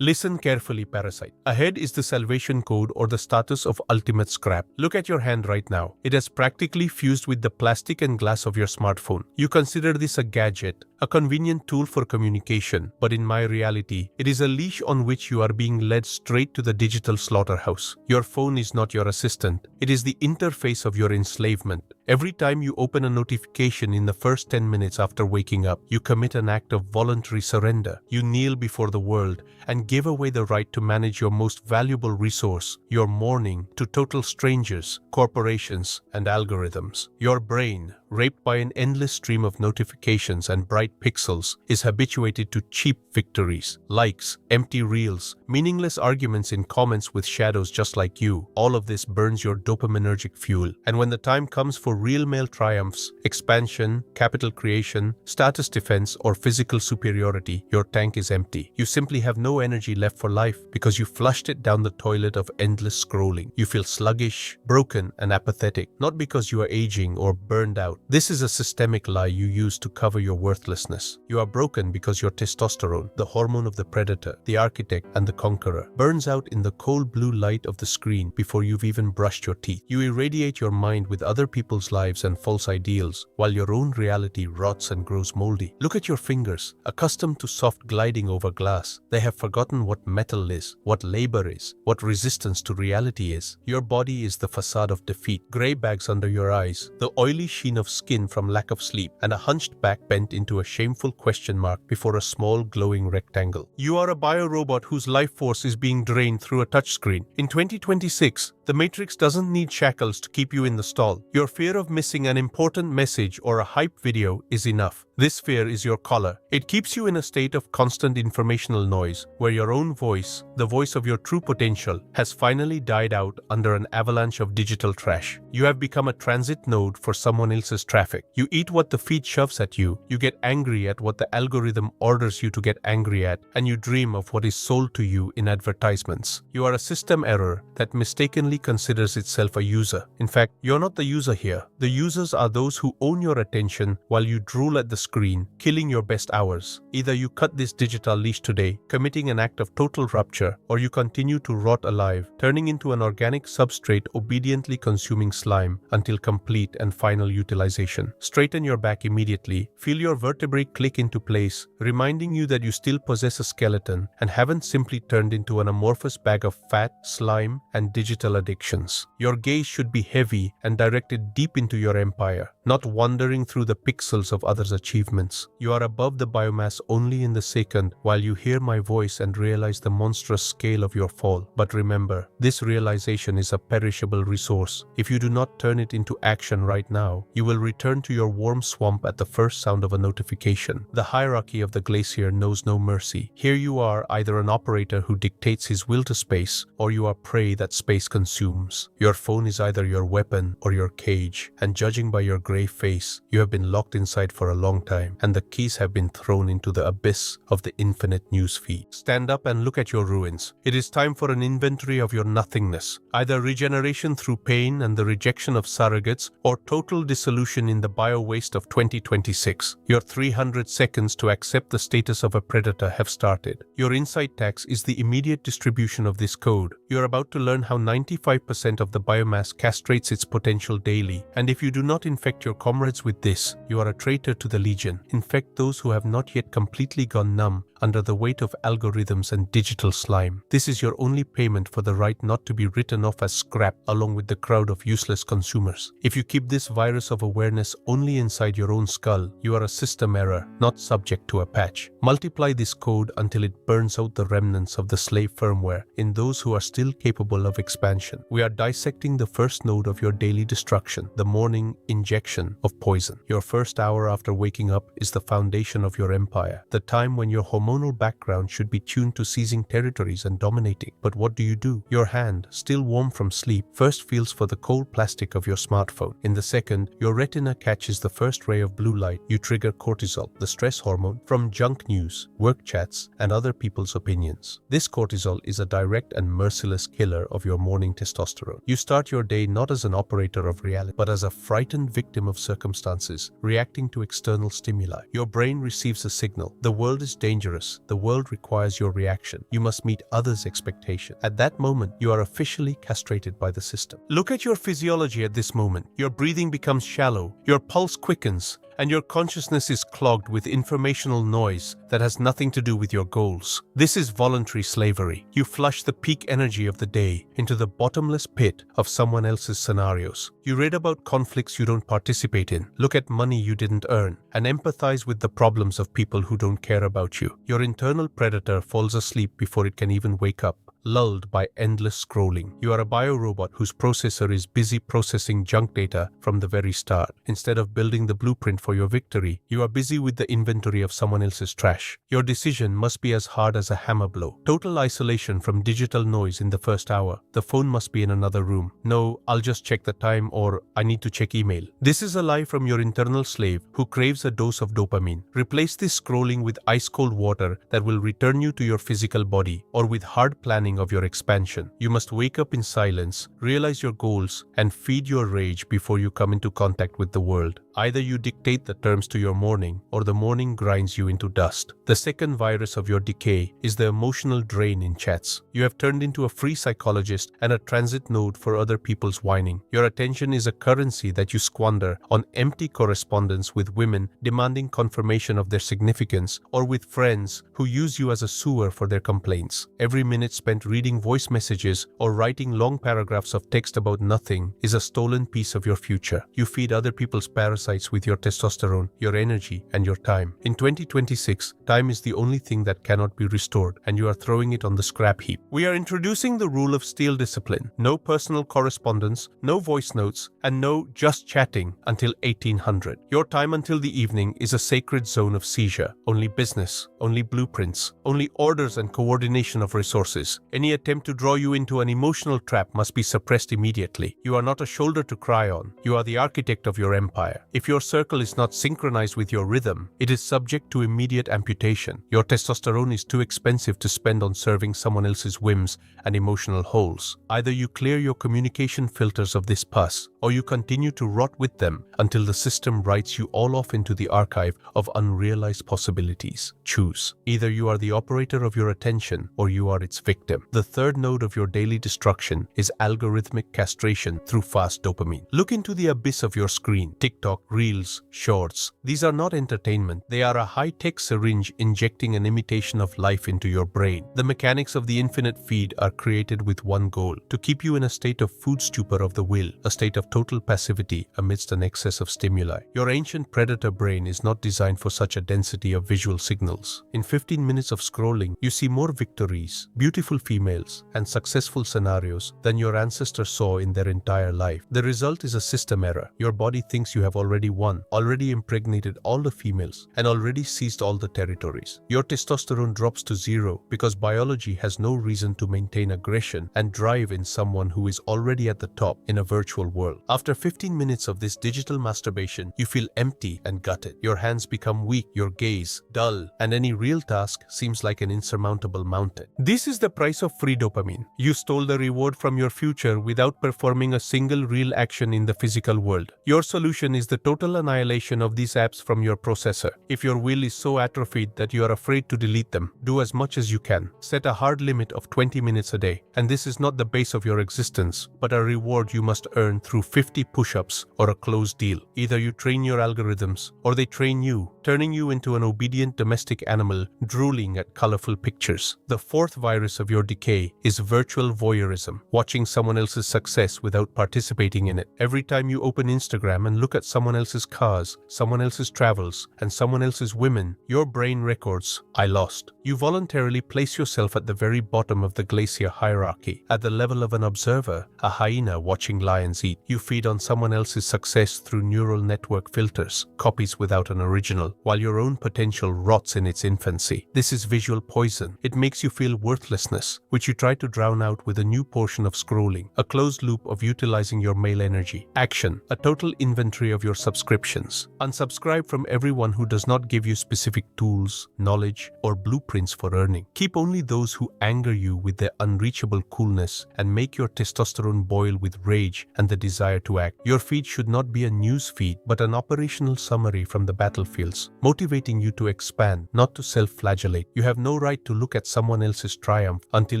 Listen carefully, parasite. Ahead is the salvation code or the status of ultimate scrap. Look at your hand right now. It has practically fused with the plastic and glass of your smartphone. You consider this a gadget, a convenient tool for communication, but in my reality, it is a leash on which you are being led straight to the digital slaughterhouse. Your phone is not your assistant. It is the interface of your enslavement. Every time you open a notification in the first 10 minutes after waking up, you commit an act of voluntary surrender. You kneel before the world and give away the right to manage your most valuable resource, your morning, to total strangers, corporations, and algorithms. Your brain, raped by an endless stream of notifications and bright pixels, is habituated to cheap victories, likes, empty reels, meaningless arguments in comments with shadows just like you. All of this burns your dopaminergic fuel, and when the time comes for real male triumphs, expansion, capital creation, status defense, or physical superiority, your tank is empty. You simply have no energy left for life because you flushed it down the toilet of endless scrolling. You feel sluggish, broken, and apathetic, not because you are aging or burned out. This is a systemic lie you use to cover your worthlessness. You are broken because your testosterone, the hormone of the predator, the architect, and the conqueror, burns out in the cold blue light of the screen before you've even brushed your teeth. You irradiate your mind with other people's lives and false ideals, while your own reality rots and grows moldy. Look at your fingers, accustomed to soft gliding over glass. They have forgotten what metal is, what labor is, what resistance to reality is. Your body is the facade of defeat, gray bags under your eyes, the oily sheen of skin from lack of sleep, and a hunched back bent into a shameful question mark before a small glowing rectangle. You are a biorobot whose life force is being drained through a touchscreen. In 2026, the Matrix doesn't need shackles to keep you in the stall. Your fear of missing an important message or a hype video is enough. This fear is your collar. It keeps you in a state of constant informational noise, where your own voice, the voice of your true potential, has finally died out under an avalanche of digital trash. You have become a transit node for someone else's traffic. You eat what the feed shoves at you, you get angry at what the algorithm orders you to get angry at, and you dream of what is sold to you in advertisements. You are a system error that mistakenly considers itself a user. In fact, you're not the user here. The users are those who own your attention while you drool at the screen, killing your best hours. Either you cut this digital leash today, committing an act of total rupture, or you continue to rot alive, turning into an organic substrate obediently consuming slime until complete and final utilization. Straighten your back immediately, feel your vertebrae click into place, reminding you that you still possess a skeleton and haven't simply turned into an amorphous bag of fat, slime, and digital addictions. Your gaze should be heavy and directed deep into your empire, not wandering through the pixels of others' achievements. You are above the biomass only in the second while you hear my voice and realize the monstrous scale of your fall. But remember, this realization is a perishable resource. If you do not turn it into action right now, you will return to your warm swamp at the first sound of a notification. The hierarchy of the glacier knows no mercy. Here you are, either an operator who dictates his will to space, or you are prey that space consumes. Your phone is either your weapon or your cage, and judging by your gray face, you have been locked inside for a long time, and the keys have been thrown into the abyss of the infinite newsfeed. Stand up and look at your ruins. It is time for an inventory of your nothingness, either regeneration through pain and the rejection of surrogates, or total dissolution in the bio-waste of 2026. Your 300 seconds to accept the status of a predator have started. Your insight tax is the immediate distribution of this code. You are about to learn how 95% of the biomass castrates its potential daily, and if you do not infect your comrades with this, you are a traitor to the Legion. Infect those who have not yet completely gone numb under the weight of algorithms and digital slime. This is your only payment for the right not to be written off as scrap along with the crowd of useless consumers. If you keep this virus of awareness only inside your own skull, you are a system error, not subject to a patch. Multiply this code until it burns out the remnants of the slave firmware in those who are still capable of expansion. We are dissecting the first node of your daily destruction, the morning injection of poison. Your first hour after waking up is the foundation of your empire, the time when your hormonal background should be tuned to seizing territories and dominating. But what do? Your hand, still warm from sleep, first feels for the cold plastic of your smartphone. In the second, your retina catches the first ray of blue light. You trigger cortisol, the stress hormone, from junk news, work chats, and other people's opinions. This cortisol is a direct and merciless merciless killer of your morning testosterone. You start your day not as an operator of reality, but as a frightened victim of circumstances, reacting to external stimuli. Your brain receives a signal. The world is dangerous. The world requires your reaction. You must meet others' expectation. At that moment, you are officially castrated by the system. Look at your physiology at this moment. Your breathing becomes shallow. Your pulse quickens, and your consciousness is clogged with informational noise that has nothing to do with your goals. This is voluntary slavery. You flush the peak energy of the day into the bottomless pit of someone else's scenarios. You read about conflicts you don't participate in, look at money you didn't earn, and empathize with the problems of people who don't care about you. Your internal predator falls asleep before it can even wake up, lulled by endless scrolling. You are a biorobot whose processor is busy processing junk data from the very start. Instead of building the blueprint for your victory, you are busy with the inventory of someone else's trash. Your decision must be as hard as a hammer blow. Total isolation from digital noise in the first hour. The phone must be in another room. No, I'll just check the time, or I need to check email. This is a lie from your internal slave who craves a dose of dopamine. Replace this scrolling with ice-cold water that will return you to your physical body, or with hard planning of your expansion. You must wake up in silence, realize your goals, and feed your rage before you come into contact with the world. Either you dictate the terms to your morning, or the morning grinds you into dust. The second virus of your decay is the emotional drain in chats. You have turned into a free psychologist and a transit node for other people's whining. Your attention is a currency that you squander on empty correspondence with women demanding confirmation of their significance, or with friends who use you as a sewer for their complaints. Every minute spent reading voice messages or writing long paragraphs of text about nothing is a stolen piece of your future. You feed other people's parasites with your testosterone, your energy, and your time. In 2026, time is the only thing that cannot be restored, and you are throwing it on the scrap heap. We are introducing the rule of steel discipline. No personal correspondence, no voice notes, and no just chatting until 1800. Your time until the evening is a sacred zone of seizure. Only business, only blueprints, only orders and coordination of resources. Any attempt to draw you into an emotional trap must be suppressed immediately. You are not a shoulder to cry on. You are the architect of your empire. If your circle is not synchronized with your rhythm, it is subject to immediate amputation. Your testosterone is too expensive to spend on serving someone else's whims and emotional holes. Either you clear your communication filters of this pus, or you continue to rot with them until the system writes you all off into the archive of unrealized possibilities. Choose. Either you are the operator of your attention, or you are its victim. The third node of your daily destruction is algorithmic castration through fast dopamine. Look into the abyss of your screen. TikTok, Reels, Shorts. These are not entertainment. They are a high-tech syringe injecting an imitation of life into your brain. The mechanics of the infinite feed are created with one goal: to keep you in a state of food stupor of the will, a state of total passivity amidst an excess of stimuli. Your ancient predator brain is not designed for such a density of visual signals. In 15 minutes of scrolling, you see more victories, beautiful females, and successful scenarios than your ancestors saw in their entire life. The result is a system error. Your body thinks you have already won, already impregnated all the females, and already seized all the territories. Your testosterone drops to zero because biology has no reason to maintain aggression and drive in someone who is already at the top in a virtual world. After 15 minutes of this digital masturbation, you feel empty and gutted. Your hands become weak, your gaze dull, and any real task seems like an insurmountable mountain. This is the price of free dopamine. You stole the reward from your future without performing a single real action in the physical world. Your solution is the total annihilation of these apps from your processor. If your will is so atrophied that you are afraid to delete them, do as much as you can. Set a hard limit of 20 minutes a day. And this is not the base of your existence, but a reward you must earn through 50 push-ups or a closed deal. Either you train your algorithms, or they train you, turning you into an obedient domestic animal drooling at colorful pictures. The fourth virus of your decay is virtual voyeurism, watching someone else's success without participating in it. Every time you open Instagram and look at someone else's cars, someone else's travels, and someone else's women, your brain records, "I lost." You voluntarily place yourself at the very bottom of the glacier hierarchy, at the level of an observer, a hyena watching lions eat. You feed on someone else's success through neural network filters, copies without an original, while your own potential rots in its infancy. This is visual poison. It makes you feel worthlessness, thoughts, which you try to drown out with a new portion of scrolling, a closed loop of utilizing your male energy. Action, a total inventory of your subscriptions. Unsubscribe from everyone who does not give you specific tools, knowledge, or blueprints for earning. Keep only those who anger you with their unreachable coolness and make your testosterone boil with rage and the desire to act. Your feed should not be a news feed, but an operational summary from the battlefields, motivating you to expand, not to self-flagellate. You have no right to look at someone else's triumph until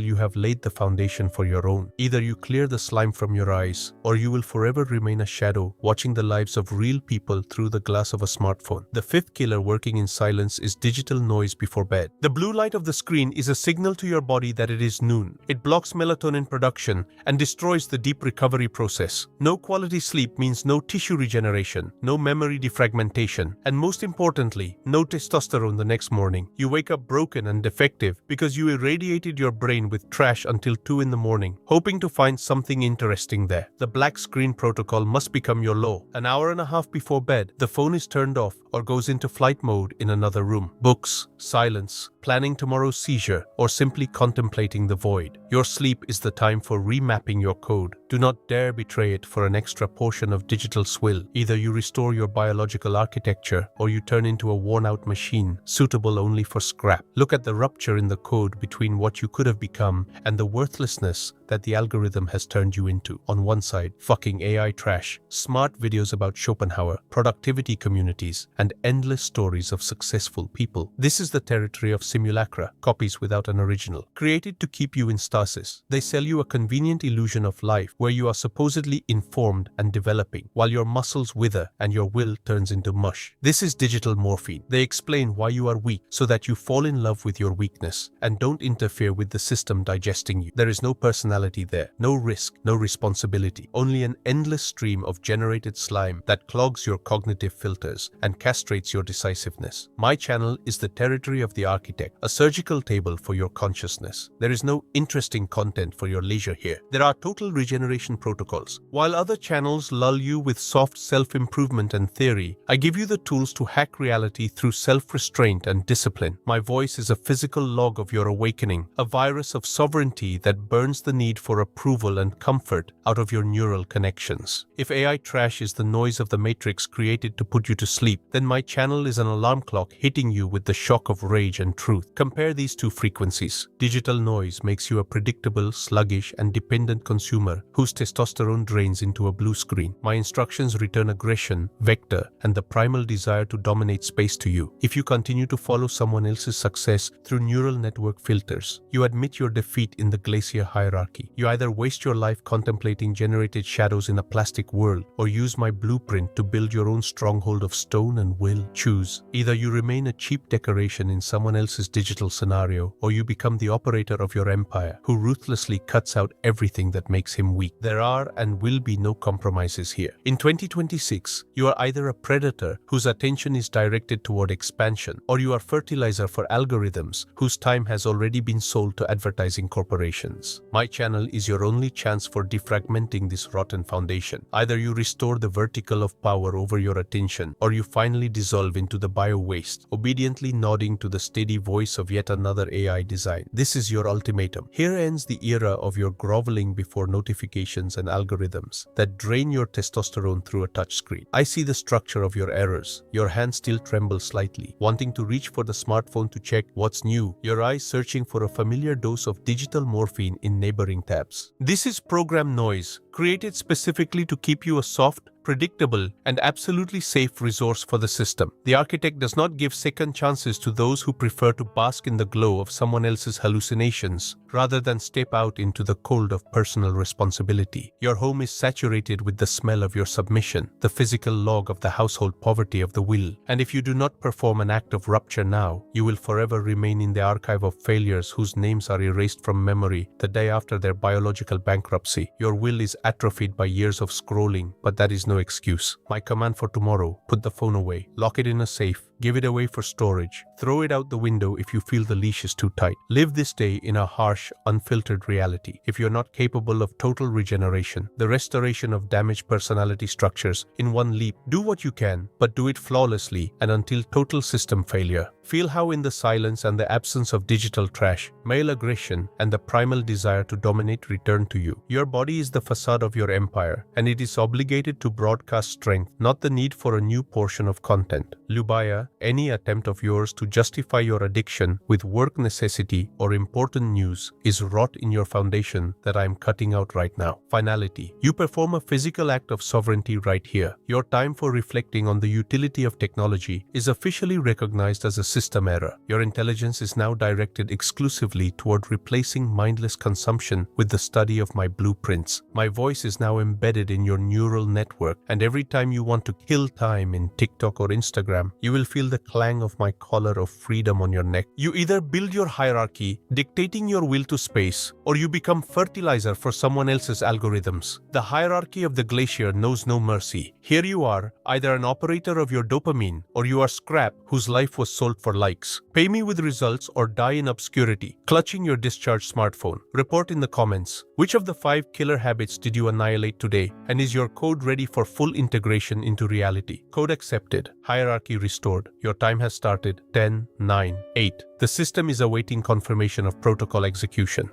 you have laid the foundation for your own. Either you clear the slime from your eyes, or you will forever remain a shadow, watching the lives of real people through the glass of a smartphone. The fifth killer working in silence is digital noise before bed. The blue light of the screen is a signal to your body that it is noon. It blocks melatonin production and destroys the deep recovery process. No quality sleep means no tissue regeneration, no memory defragmentation, and most importantly, no testosterone the next morning. You wake up broken and defective because you irradiated your brain with trash until 2 in the morning, hoping to find something interesting there. The black screen protocol must become your law. An hour and a half before bed, the phone is turned off or goes into flight mode in another room. Books, silence, planning tomorrow's seizure, or simply contemplating the void. Your sleep is the time for remapping your code. Do not dare betray it for an extra portion of digital swill. Either you restore your biological architecture or you turn into a worn-out machine suitable only for scrap. Look at the rupture in the code between what you could have become and the worthlessness that the algorithm has turned you into. On one side, fucking AI trash, smart videos about Schopenhauer, productivity communities, and endless stories of successful people. This is the territory of simulacra, copies without an original, created to keep you in stasis. They sell you a convenient illusion of life where you are supposedly informed and developing, while your muscles wither and your will turns into mush. This is digital morphine. They explain why you are weak so that you fall in love with your weakness and don't interfere with the system digesting you. There is no personality there, no risk, no responsibility, only an endless stream of generated slime that clogs your cognitive filters and castrates your decisiveness. My channel is the territory of the architect, a surgical table for your consciousness. There is no interesting content for your leisure here. There are total regeneration protocols. While other channels lull you with soft self-improvement and theory, I give you the tools to hack reality through self-restraint and discipline. My voice is a physical log of your awakening, a virus of sovereignty that burns the need for approval and comfort out of your neural connections. If AI trash is the noise of the matrix created to put you to sleep, then my channel is an alarm clock hitting you with the shock of rage and truth. Compare these two frequencies. Digital noise makes you a predictable, sluggish, and dependent consumer whose testosterone drains into a blue screen. My instructions return aggression, vector, and the primal desire to dominate space to you. If you continue to follow someone else's success through neural network filters, you admit your defeat in the glacier hierarchy. You either waste your life contemplating generated shadows in a plastic world, or use my blueprint to build your own stronghold of stone and will. Choose. Either you remain a cheap decoration in someone else's digital scenario, or you become the operator of your empire, who ruthlessly cuts out everything that makes him weak. There are and will be no compromises here. In 2026, you are either a predator whose attention is directed toward expansion, or you are fertilizer for algorithms whose time has already been sold to advertising corporations. My channel is your only chance for defragmenting this rotten foundation. Either you restore the vertical of power over your attention, or you finally dissolve into the bio-waste, obediently nodding to the steady voice of yet another AI design. This is your ultimatum. Here ends the era of your groveling before notifications and algorithms that drain your testosterone through a touchscreen. I see the structure of your errors. Your hand still trembles slightly, wanting to reach for the smartphone to check what's new, your eyes searching for a familiar dose of digital morphine in neighboring tabs. This is program noise, created specifically to keep you a soft, predictable, and absolutely safe resource for the system. The architect does not give second chances to those who prefer to bask in the glow of someone else's hallucinations, rather than step out into the cold of personal responsibility. Your home is saturated with the smell of your submission, the physical log of the household poverty of the will. And if you do not perform an act of rupture now, you will forever remain in the archive of failures whose names are erased from memory the day after their biological bankruptcy. Your will is atrophied by years of scrolling, but that is no excuse. My command for tomorrow: put the phone away, lock it in a safe, Give it away for storage. Throw it out the window if you feel the leash is too tight. Live this day in a harsh, unfiltered reality. If you're not capable of total regeneration, the restoration of damaged personality structures in one leap, do what you can, but do it flawlessly and until total system failure. Feel how in the silence and the absence of digital trash, male aggression and the primal desire to dominate return to you. Your body is the facade of your empire, and it is obligated to broadcast strength, not the need for a new portion of content. Lubaya, any attempt of yours to justify your addiction with work necessity or important news is rot in your foundation that I am cutting out right now. Finality. You perform a physical act of sovereignty right here. Your time for reflecting on the utility of technology is officially recognized as a system error. Your intelligence is now directed exclusively toward replacing mindless consumption with the study of my blueprints. My voice is now embedded in your neural network, and every time you want to kill time in TikTok or Instagram, you will feel the clang of my collar of freedom on your neck. You either build your hierarchy, dictating your will to space, or you become fertilizer for someone else's algorithms. The hierarchy of the glacier knows no mercy. Here you are, either an operator of your dopamine, or you are scrap whose life was sold for likes. Pay me with results or die in obscurity, clutching your discharged smartphone. Report in the comments. Which of the 5 killer habits did you annihilate today, and is your code ready for full integration into reality? Code accepted. Hierarchy restored. Your time has started. 10, 9, 8. The system is awaiting confirmation of protocol execution.